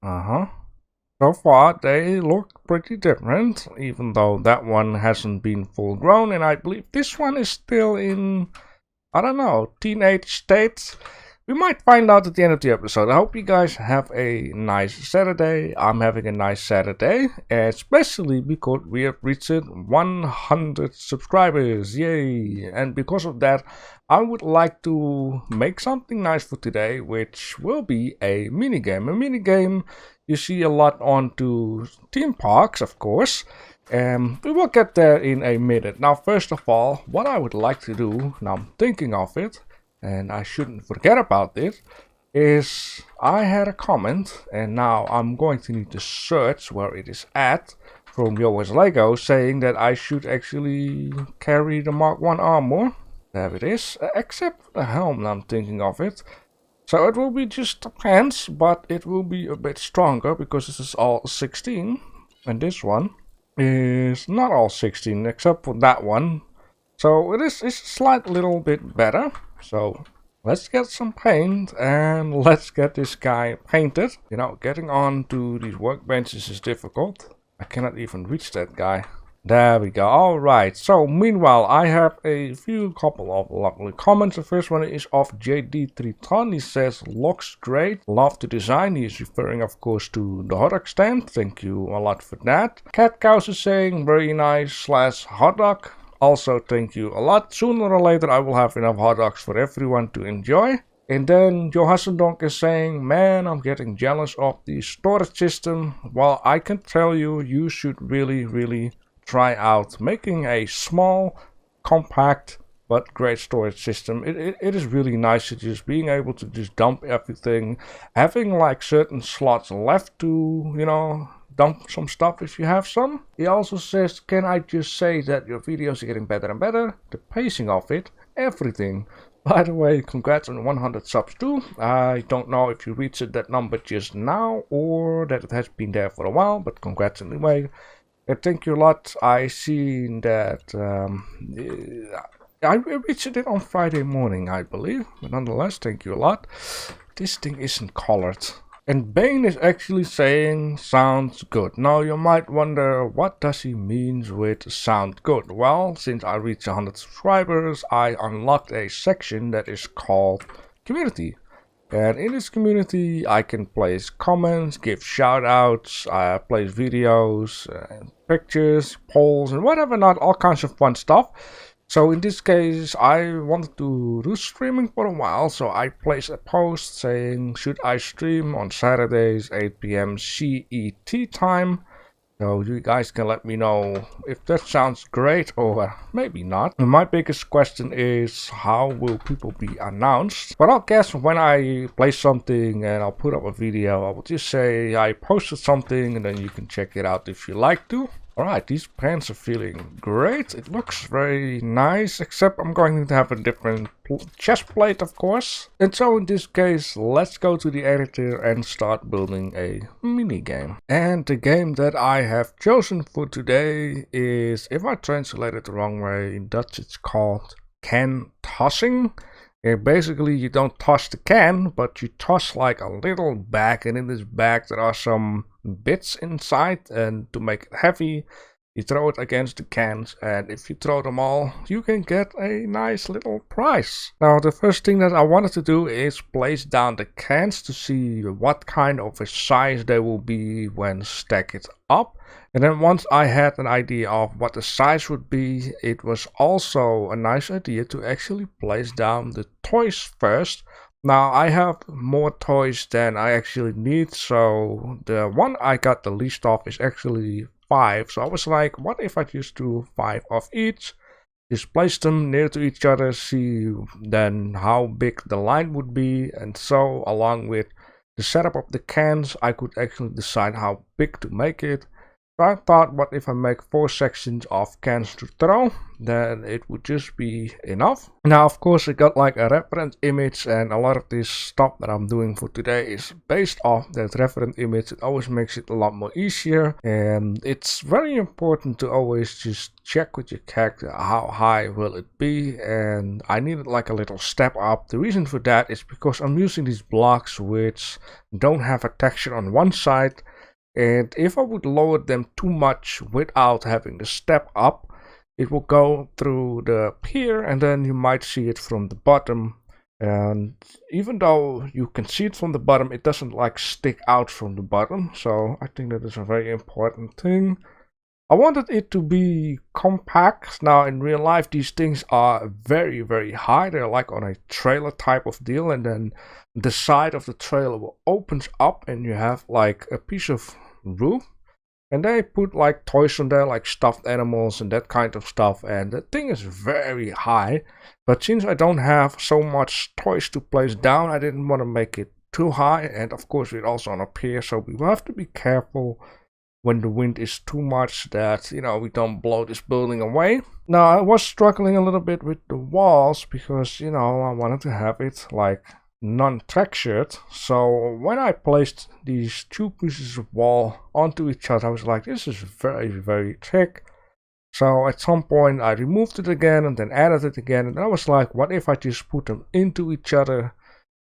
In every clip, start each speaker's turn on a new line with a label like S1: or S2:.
S1: So far, they look pretty different, even though that one hasn't been full grown, and I believe this one is still in, I don't know, teenage state. We might find out at the end of the episode. I hope you guys have a nice Saturday. I'm having a nice Saturday, especially because we have reached 100 subscribers. Yay! And because of that, I would like to make something nice for today, which will be a minigame. A minigame you see a lot onto theme parks, of course. We will get there in a minute. Now, first of all, what I would like to do, now I'm thinking of it, and I shouldn't forget about it, is I had a comment, and now I'm going to need to search where it is at, from Yo's Lego, saying that I should actually carry the Mark 1 armor. There it is, except for the helm, now I'm thinking of it. So it will be just the pants, but it will be a bit stronger because this is all 16, and this one is not all 16 except for that one. So it's a slight little bit better. So let's get some paint and let's get this guy painted. You know, getting on to these workbenches is difficult. I cannot even reach that guy. There we go. Alright, so meanwhile I have a couple of lovely comments. The first one is of JD3Ton. He says, looks great, love the design. He is referring of course to the hot dog stand. Thank you a lot for that. Cat Cows is saying, very nice / hot dog. Also thank you a lot. Sooner or later I will have enough hot dogs for everyone to enjoy. And then Johassendonk is saying, man, I'm getting jealous of the storage system. Well, I can tell you, you should really try out making a small, compact, but great storage system. It is really nice to just being able to just dump everything, having like certain slots left to, you know, dump some stuff if you have some. He also says, can I just say that your videos are getting better and better, the pacing of it, everything. By the way, congrats on 100 subs too. I don't know if you reached that number just now or that it has been there for a while, but congrats anyway. Thank you a lot. I seen that I reached it on Friday morning, I believe. But nonetheless, thank you a lot. This thing isn't colored. And Bane is actually saying sounds good. Now you might wonder, what does he mean with sound good? Well, since I reached 100 subscribers, I unlocked a section that is called community. And in this community, I can place comments, give shoutouts, place videos, pictures, polls, and whatever not, all kinds of fun stuff. So in this case, I wanted to do streaming for a while, so I placed a post saying, should I stream on Saturdays, 8 p.m. CET time? So you guys can let me know if that sounds great or maybe not. And my biggest question is, how will people be announced? But I'll guess when I play something and I'll put up a video, I will just say I posted something and then you can check it out if you like to. Alright, these pants are feeling great. It looks very nice, except I'm going to have a different chest plate, of course. And so in this case, let's go to the editor and start building a mini game. And the game that I have chosen for today is, if I translate it the wrong way, in Dutch it's called can tossing. Basically, you don't toss the can, but you toss like a little bag, and in this bag there are some bits inside, and to make it heavy, you throw it against the cans, and if you throw them all, you can get a nice little prize. Now, the first thing that I wanted to do is place down the cans to see what kind of a size they will be when stacked up. And then once I had an idea of what the size would be, it was also a nice idea to actually place down the toys first. Now I have more toys than I actually need, so the one I got the least of is actually 5. So I was like, what if I just do 5 of each, just place them near to each other, see then how big the line would be, and so along with the setup of the cans I could actually decide how big to make it. So I thought, what if I make 4 sections of cans to throw? Then it would just be enough. Now, of course, I got like a reference image, and a lot of this stuff that I'm doing for today is based off that reference image. It always makes it a lot more easier, and it's very important to always just check with your character how high will it be, and I needed like a little step up. The reason for that is because I'm using these blocks which don't have a texture on one side. And if I would lower them too much without having the step up, it will go through the pier and then you might see it from the bottom. And even though you can see it from the bottom, it doesn't like stick out from the bottom. So I think that is a very important thing. I wanted it to be compact. Now in real life, these things are very, very high. They're like on a trailer type of deal, and then the side of the trailer opens up and you have like a piece of roof, and they put like toys on there, like stuffed animals and that kind of stuff, and the thing is very high. But since I don't have so much toys to place down, I didn't want to make it too high, and of course we're also on a pier, so we have to be careful when the wind is too much that, you know, we don't blow this building away. Now I was struggling a little bit with the walls because, you know, I wanted to have it like non-textured. So when I placed these 2 pieces of wall onto each other, I was like, this is very, very thick. So at some point I removed it again and then added it again, and I was like, what if I just put them into each other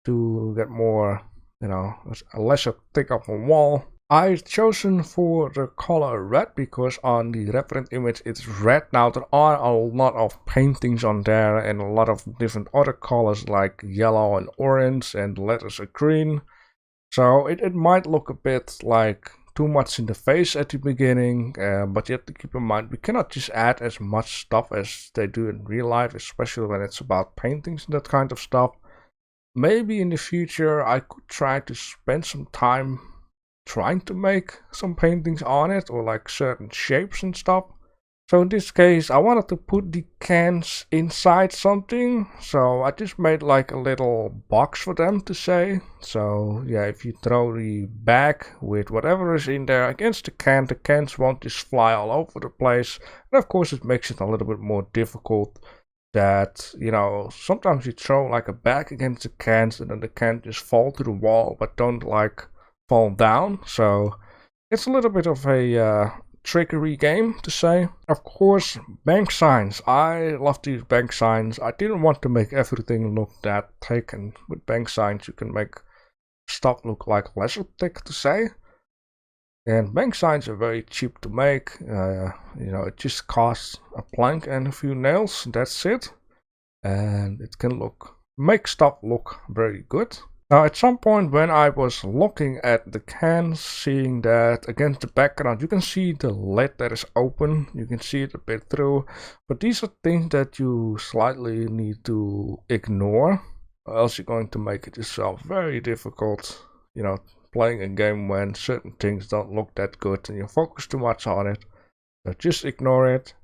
S1: to get more, you know, a lesser thick of a wall. I've chosen for the color red because on the reference image it's red. Now there are a lot of paintings on there and a lot of different other colors like yellow and orange, and the letters are green. So it might look a bit like too much in the face at the beginning, but you have to keep in mind we cannot just add as much stuff as they do in real life, especially when it's about paintings and that kind of stuff. Maybe in the future I could try to spend some time trying to make some paintings on it, or like certain shapes and stuff. So in this case I wanted to put the cans inside something, so I just made like a little box for them to say. So yeah, if you throw the bag with whatever is in there against the cans won't just fly all over the place. And of course it makes it a little bit more difficult that, you know, sometimes you throw like a bag against the cans and then the can just fall to the wall but don't like fall down. So it's a little bit of a trickery game to say. Of course, bank signs. I love these bank signs. I didn't want to make everything look that thick, and with bank signs you can make stuff look like lesser thick to say. And bank signs are very cheap to make. You know, it just costs a plank and a few nails. That's it, and it can make stuff look very good. Now at some point when I was looking at the cans, seeing that against the background you can see the lid that is open, you can see it a bit through, but these are things that you slightly need to ignore, or else you're going to make it yourself very difficult, you know, playing a game when certain things don't look that good and you focus too much on it. So just ignore it.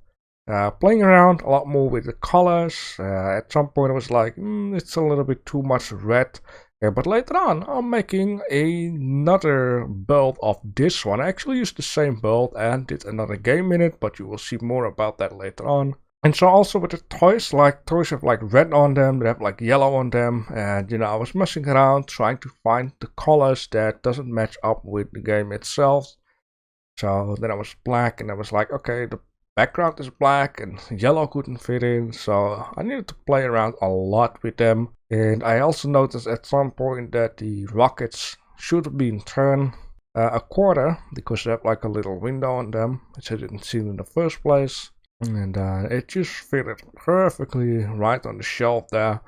S1: Playing around a lot more with the colors. At some point I was like, it's a little bit too much red. But later on, I'm making another build of this one. I actually used the same build and did another game in it, but you will see more about that later on. And so also with the toys, like toys have like red on them, they have like yellow on them, and you know, I was messing around trying to find the colors that doesn't match up with the game itself. So then I was black, and I was like, okay, the background is black and yellow couldn't fit in, so I needed to play around a lot with them. And I also noticed at some point that the rockets should have been turned a quarter, because they have like a little window on them, which I didn't see in the first place. And it just fitted perfectly right on the shelf there.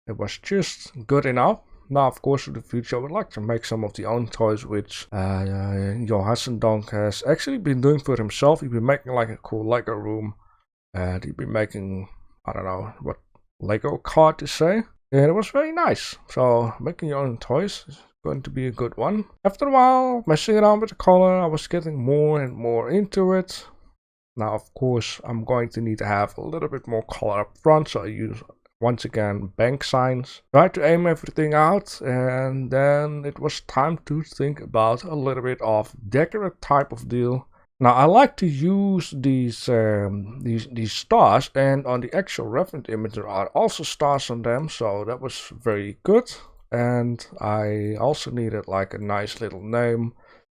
S1: It was just good enough. Now, of course, in the future, I would like to make some of the own toys, which Johansson Donk has actually been doing for himself. He's been making like a cool Lego room, and he's been making, I don't know what Lego card to say, and it was very nice. So making your own toys is going to be a good one. After a while, messing around with the color, I was getting more and more into it. Now, of course, I'm going to need to have a little bit more color up front, so I use, once again, bank signs. Tried to aim everything out, and then it was time to think about a little bit of decorative type of deal. Now I like to use these stars, and on the actual reference image there are also stars on them, so that was very good. And I also needed like a nice little name.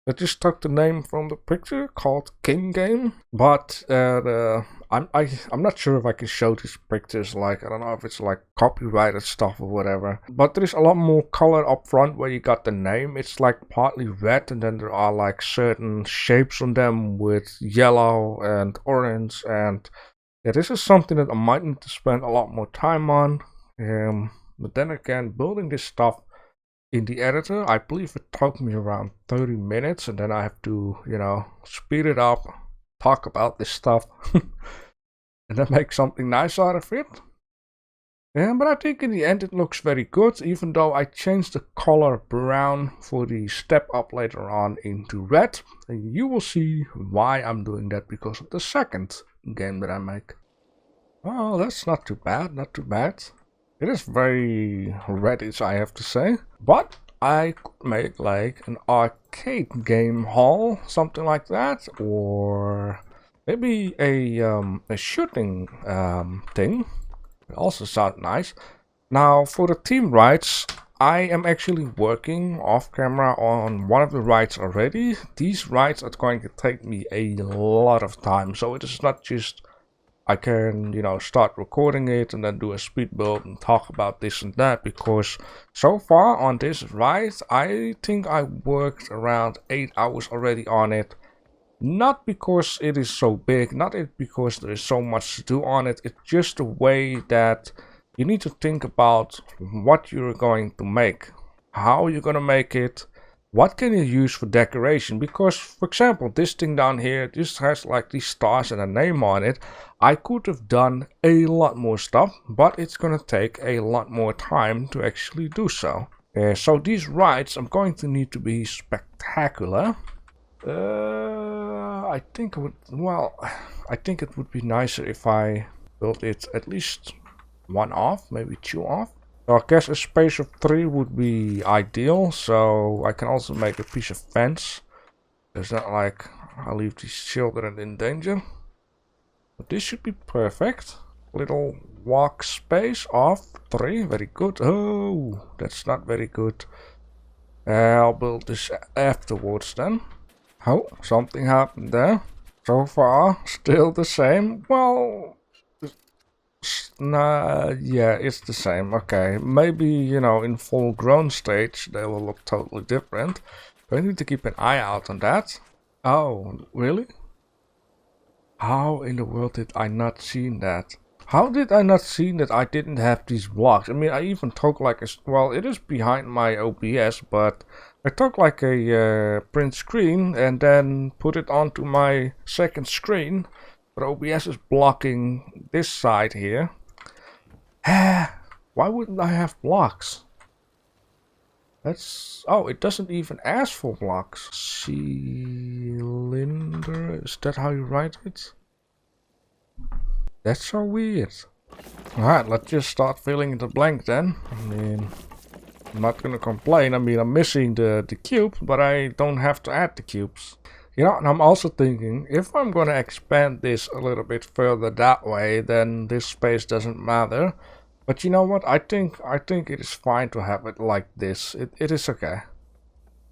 S1: I just took the name from the picture called King Game, but I'm not sure if I can show these pictures. Like I don't know if it's like copyrighted stuff or whatever. But there's a lot more color up front where you got the name. It's like partly red, and then there are like certain shapes on them with yellow and orange. And yeah, this is something that I might need to spend a lot more time on. But then again, building this stuff in the editor, I believe it took me around 30 minutes, and then I have to, you know, speed it up, talk about this stuff, and then make something nice out of it. Yeah, but I think in the end it looks very good, even though I changed the color brown for the step up later on into red. And you will see why I'm doing that because of the second game that I make. Oh, that's not too bad, not too bad. It is very reddish, I have to say. But I could make like an arcade game hall, something like that, or maybe a shooting thing. It also sounds nice. Now for the team rights, I am actually working off camera on one of the rights already. These rights are going to take me a lot of time, so it is not just I can, you know, start recording it and then do a speed build and talk about this and that, because so far on this ride, I think I worked around 8 hours already on it. Not because it is so big, not because there is so much to do on it, it's just the way that you need to think about what you're going to make, how you're going to make it, what can you use for decoration. Because, for example, this thing down here, this has like these stars and a name on it. I could have done a lot more stuff, but it's gonna take a lot more time to actually do so. So these rides I'm going to need to be spectacular. I think it would be nicer if I built it at least one off, maybe two off. So I guess a space of 3 would be ideal, so I can also make a piece of fence. It's not like I leave these children in danger. But this should be perfect. Little walk space of 3, very good. Oh, that's not very good. I'll build this afterwards then. Oh, something happened there. So far, still the same. Well, nah, yeah, it's the same. Okay, maybe, you know, in full grown stage they will look totally different. But I need to keep an eye out on that. Oh, really? How in the world did I not see that? How did I not see that I didn't have these blocks? I mean, I even took like a... Well, it is behind my OBS, but I took like a print screen and then put it onto my second screen. But OBS is blocking this side here. Why wouldn't I have blocks? That's... Oh, it doesn't even ask for blocks. Cylinder... Is that how you write it? That's so weird. Alright, let's just start filling in the blank then. I mean, I'm not gonna complain. I mean, I'm missing the cube, but I don't have to add the cubes. You know, and I'm also thinking, if I'm gonna expand this a little bit further that way, then this space doesn't matter. But you know what? I think it is fine to have it like this. It is okay.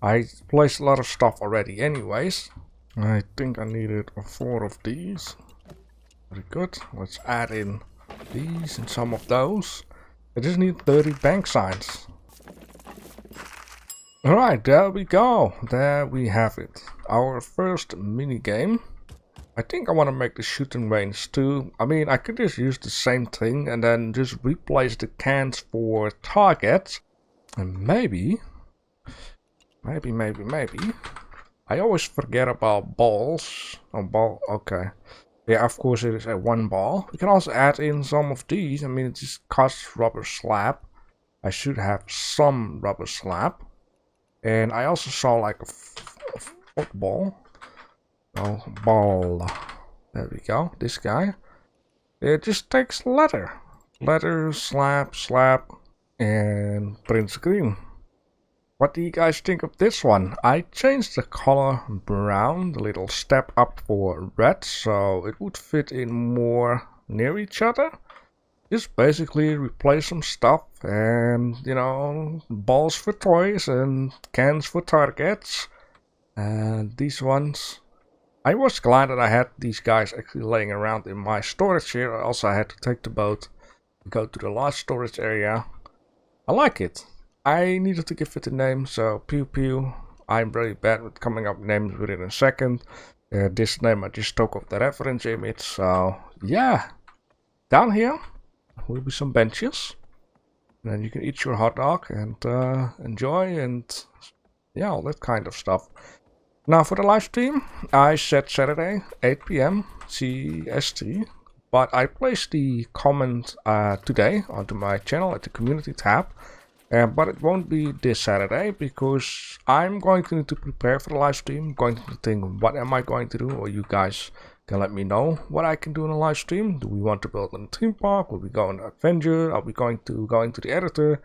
S1: I placed a lot of stuff already anyways. I think I needed 4 of these. Very good. Let's add in these and some of those. I just need 30 bank signs. Alright, there we go. There we have it. Our first mini game. I think I want to make the shooting range too. I mean, I could just use the same thing and then just replace the cans for targets. And maybe. I always forget about balls. Oh, ball. Okay. Yeah, of course it is a 1 ball. We can also add in some of these. I mean, it just costs rubber slab. I should have some rubber slab. And I also saw like a football. Oh, ball. There we go. This guy. It just takes leather. Leather, slab, and print screen. What do you guys think of this one? I changed the color brown, the little step up for red, so it would fit in more near each other. Just basically replace some stuff and, you know, balls for toys and cans for targets. And these ones, I was glad that I had these guys actually laying around in my storage here. I also had to take the boat and go to the large storage area. I like it. I needed to give it a name, so Pew Pew. I'm really bad with coming up with names within a second. This name I just took off the reference image, so yeah. Down here will be some benches. And then you can eat your hot dog and enjoy and yeah, all that kind of stuff. Now for the live stream, I said Saturday, 8 PM CST. But I placed the comment today onto my channel at the community tab. But it won't be this Saturday because I'm going to need to prepare for the live stream. I'm going to think, what am I going to do? Or you guys can let me know what I can do in a live stream. Do we want to build a theme park? Will we go on an adventure? Are we going to go into the editor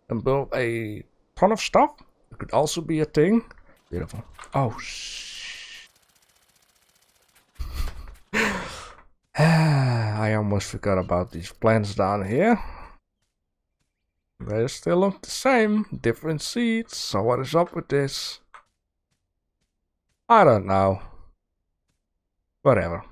S1: and build a ton of stuff? It could also be a thing. Beautiful. Oh, I almost forgot about these plants down here. They still look the same, different seeds, so what is up with this? I don't know. Whatever.